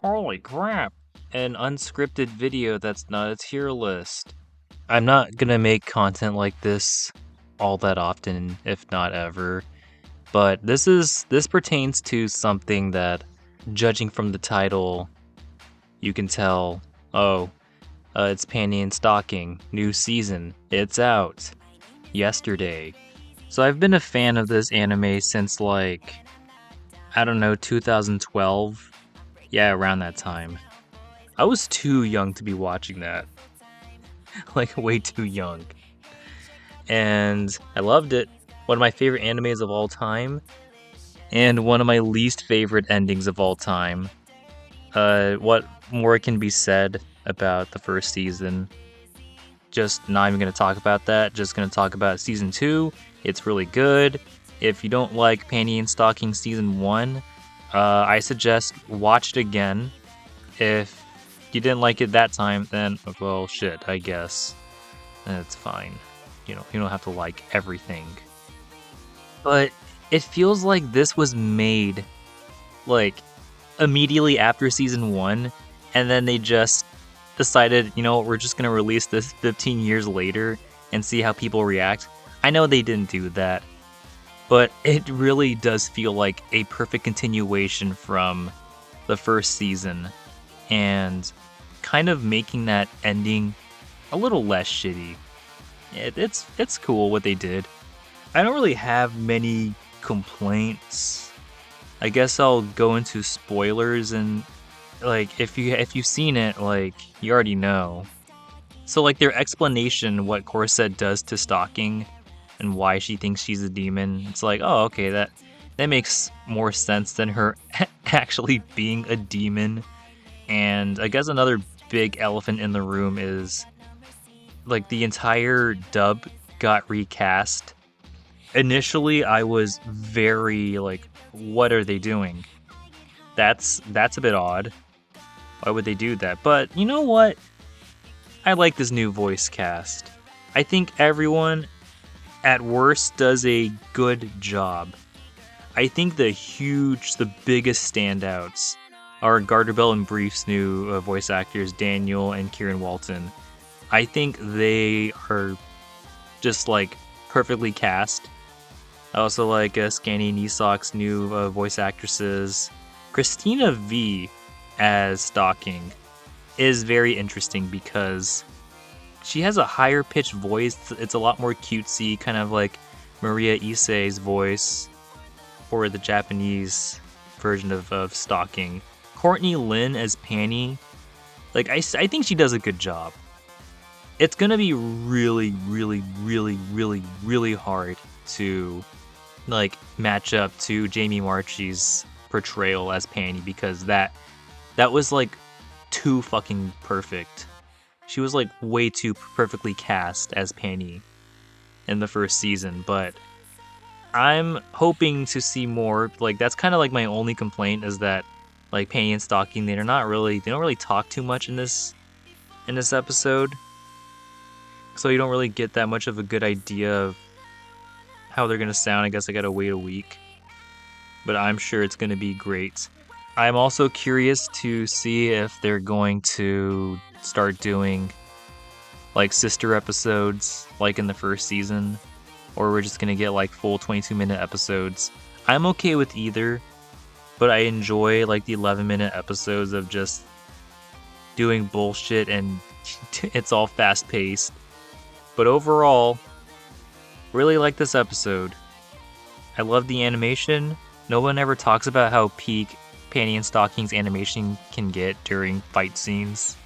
Holy crap! An unscripted video that's not a tier list. I'm not gonna make content like this all that often, if not ever. But this pertains to something that, judging from the title, you can tell. Oh, it's Panty and Stocking, new season. It's out yesterday. So I've been a fan of this anime since I don't know, 2012. Yeah, around that time. I was too young to be watching that. Like, way too young. And I loved it. One of my favorite animes of all time. And one of my least favorite endings of all time. What more can be said about the first season? Just not even going to talk about that. Just going to talk about season 2. It's really good. If you don't like Panty and Stocking season 1, I suggest watch it again. If you didn't like it that time, then, well, shit, I guess. It's fine. You don't have to like everything. But it feels like this was made, immediately after season 1, and then they just decided, we're just gonna release this 15 years later and see how people react. I know they didn't do that, but it really does feel like a perfect continuation from the first season, and kind of making that ending a little less shitty. It's cool what they did. I don't really have many complaints. I guess I'll go into spoilers, and if you've seen it, you already know. So their explanation what Corset does to Stalking and why she thinks she's a demon, it's oh, okay, that makes more sense than her actually being a demon. And I guess another big elephant in the room is the entire dub got recast. Initially I was very what are they doing? That's a bit odd. Why would they do that? But you know what? I like this new voice cast. I think everyone at worst does a good job. I think the biggest standouts are Garterbell and Brief's new voice actors, Daniel and Kieran Walton. I think they are just perfectly cast. I also like Scanny and Esok's new voice actresses. Christina V as Stalking is very interesting because she has a higher pitched voice. It's a lot more cutesy, kind of like Maria Issei's voice for the Japanese version of Stalking. Courtney Lynn as Panty, I think she does a good job. It's gonna be really, really, really, really, really hard to match up to Jamie Marchi's portrayal as Panty, because that was too fucking perfect. She was way too perfectly cast as Panty in the first season, but I'm hoping to see more. That's kind of my only complaint, is that Panty and Stocking, they don't really talk too much in this episode. So you don't really get that much of a good idea of how they're gonna sound. I guess I gotta wait a week. But I'm sure it's gonna be great. I'm also curious to see if they're going to start doing sister episodes in the first season, or we're just gonna get full 22-minute episodes. I'm okay with either, but I enjoy the 11-minute episodes of just doing bullshit, and it's all fast-paced. But overall, really like this episode. I love the animation. No one ever talks about how peak Panty and Stocking's animation can get during fight scenes.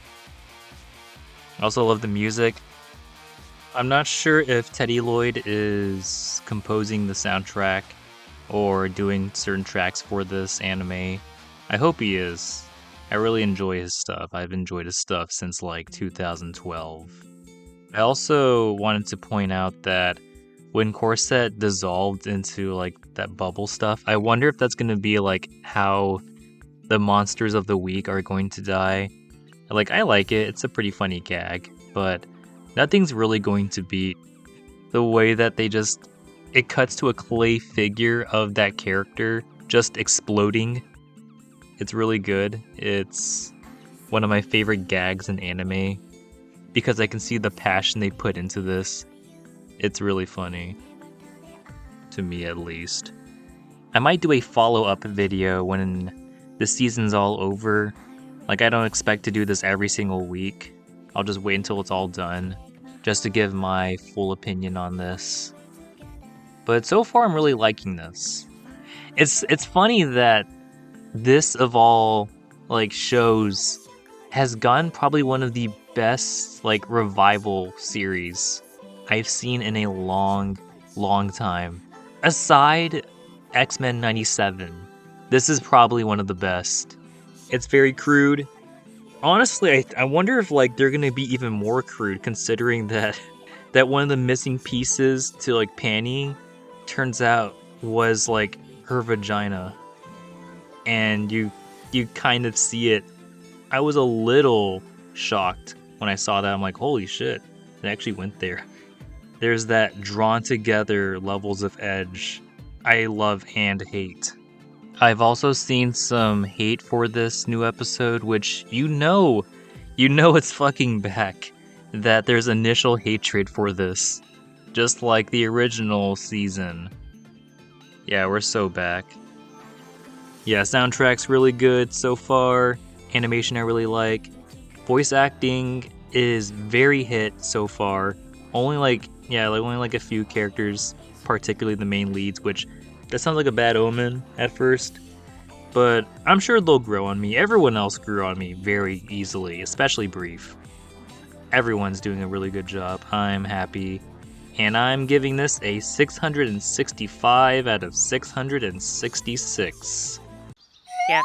I also love the music. I'm not sure if Teddy Lloyd is composing the soundtrack or doing certain tracks for this anime. I hope he is. I really enjoy his stuff. I've enjoyed his stuff since 2012. I also wanted to point out that when Corset dissolved into that bubble stuff, I wonder if that's going to be how the monsters of the week are going to die. I like it. It's a pretty funny gag, but nothing's really going to beat the way that it cuts to a clay figure of that character just exploding. It's really good. It's one of my favorite gags in anime because I can see the passion they put into this. It's really funny. To me, at least. I might do a follow-up video when the season's all over. Like, I don't expect to do this every single week. I'll just wait until it's all done, just to give my full opinion on this. But so far, I'm really liking this. It's funny that this, of all, like, shows, has gotten probably one of the best, like, revival series I've seen in a long, long time. Aside X-Men 97, this is probably one of the best. It's very crude. Honestly, I wonder if like they're gonna be even more crude, considering that one of the missing pieces to like Panty turns out was like her vagina, and you kind of see it. I was a little shocked when I saw that. I'm like, holy shit, it actually went there. There's that drawn together levels of edge I love and hate. I've also seen some hate for this new episode, which you know it's fucking back. That there's initial hatred for this, just like the original season. Yeah, we're so back. Yeah, soundtrack's really good so far. Animation I really like. Voice acting is very hit so far. Only like a few characters, particularly the main leads, which that sounds like a bad omen at first, but I'm sure they'll grow on me. Everyone else grew on me very easily, especially Brief. Everyone's doing a really good job. I'm happy, and I'm giving this a 665 out of 666. Yeah.